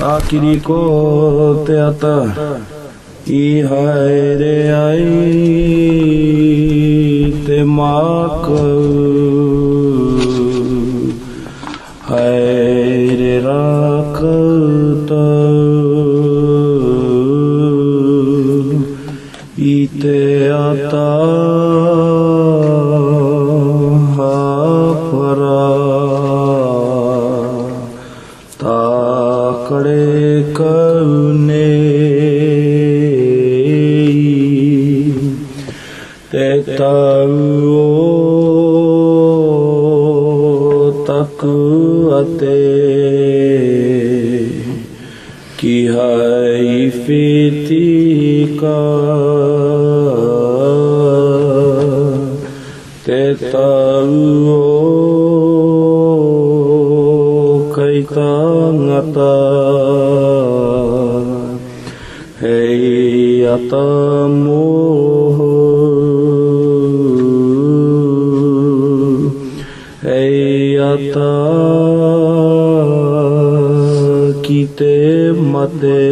Akiriko teata I haere ai te mākau haere rākau tau I te ata hapara Kare kaunei te tau taku ate ki hai whitika te tau o kai tangata hei ata moho hei ata ki te mate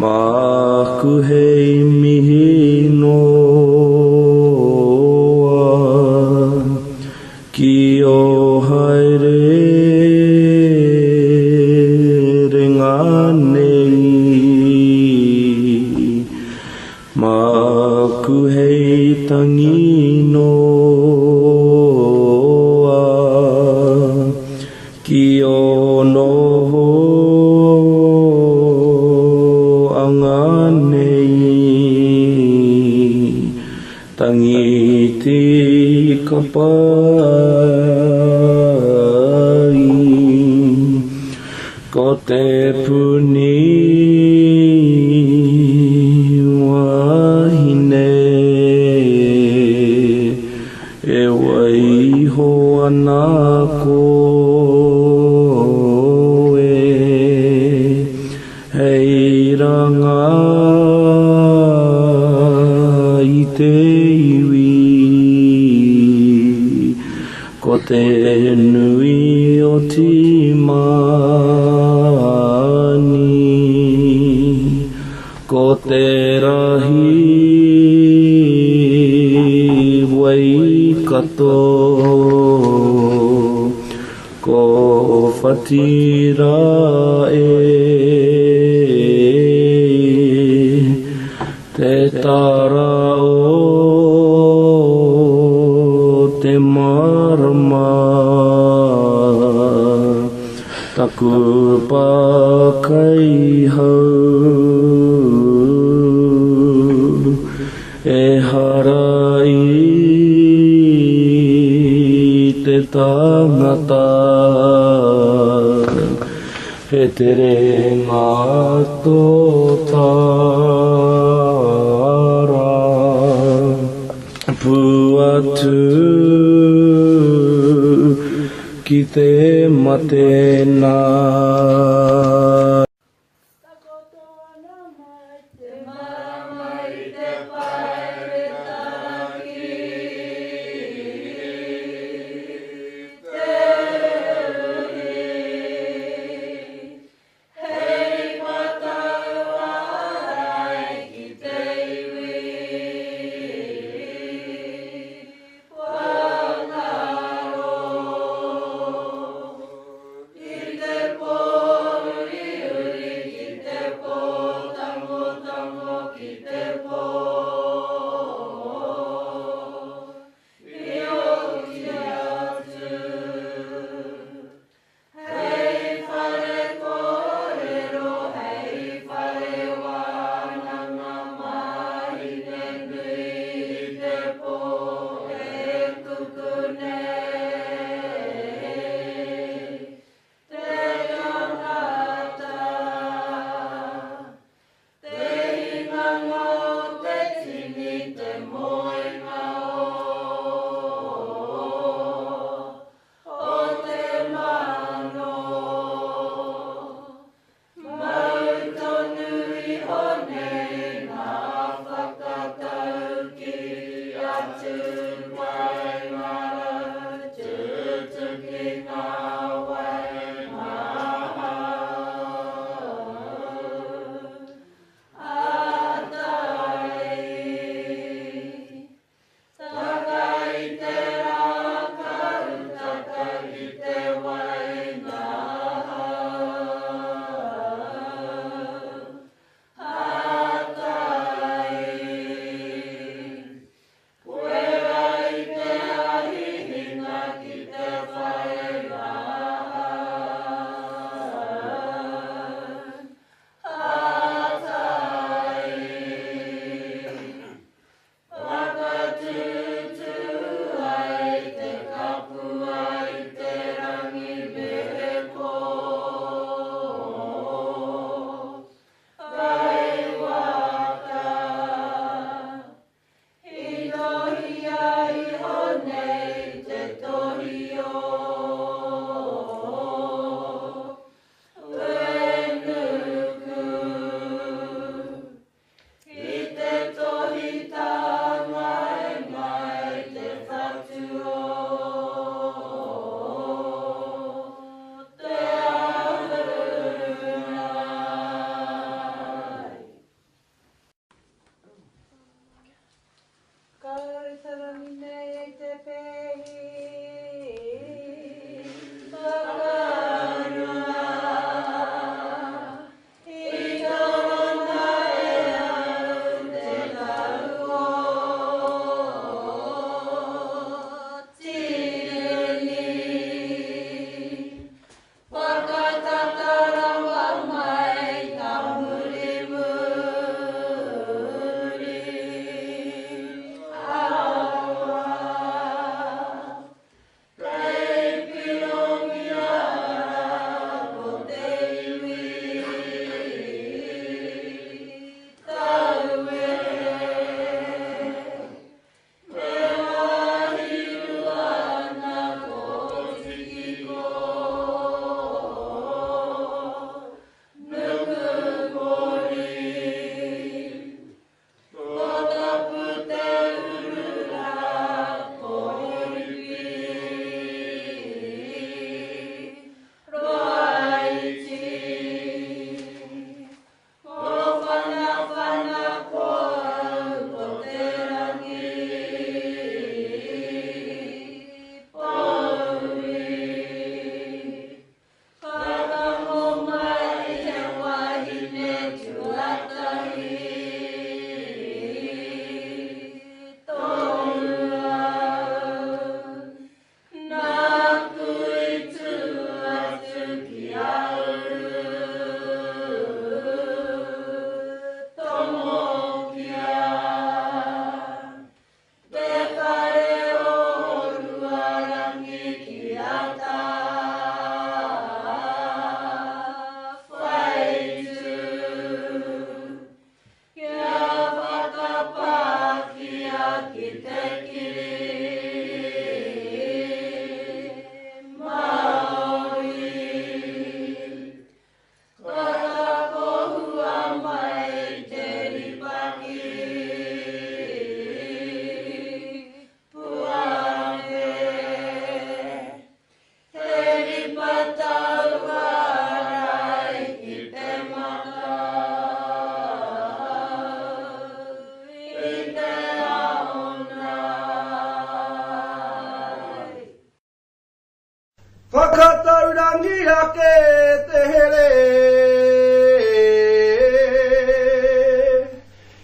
maku hei mihi noa ki o haere ringa nei maku hei tangi noa ki o noho anga nei tangiti kapai ko te puni wahine e waiho ana koe hei ranga i te iwi ko te nui o timani ko te rahi wai kato ko whatira te tara o te marama taku pakai hau e harai te tangata he tere ngato tara puatu ki te matena Whakataurangira ke te here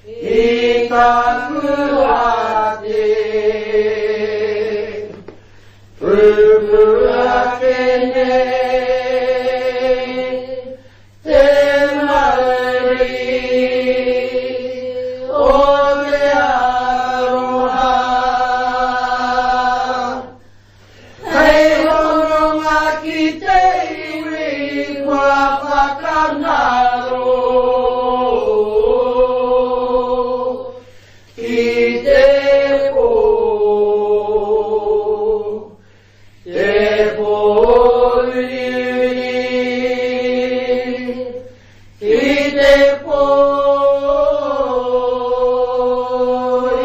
I ka kuate Pupua kene Te mauri O te aroha Hei horonga ki te iwi Kua whakanaro Ki te po Te po Ki te po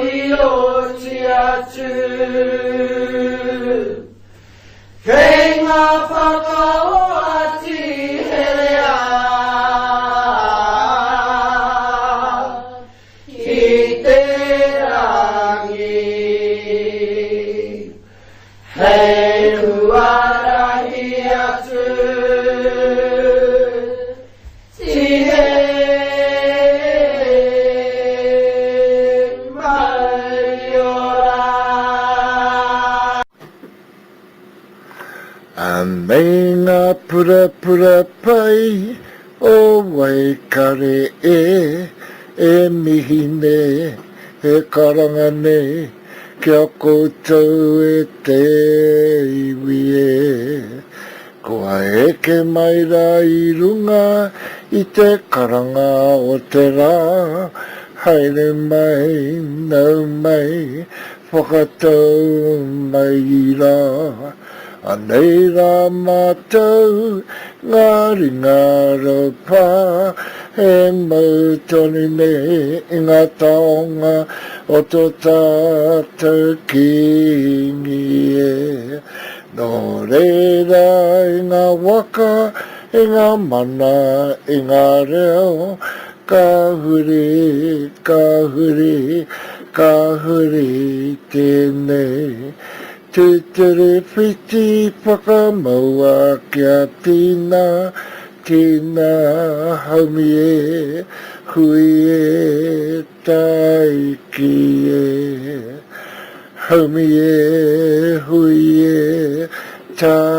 I o ti atu Kei ngā whakao ati herea Ki te rangi Hei huarahi atu Tihe mai ora Anei ngā pura pai o Waikare e mihine e karangane kia koutou e te iwi Kua eke mai rā I runga I te karanga o te rā Haere mai, nau mai, whakatau mai I rā Anei rā mātou, ngāri ngāra pā, e mautoni me I ngā taonga o tō tātou kingi Nō reira I ngā waka, I ngā mana, I ngā reo, ka huri tēnei Tūtere whiti whakamaua kia tīna haumi hui taiki haumi hui taiki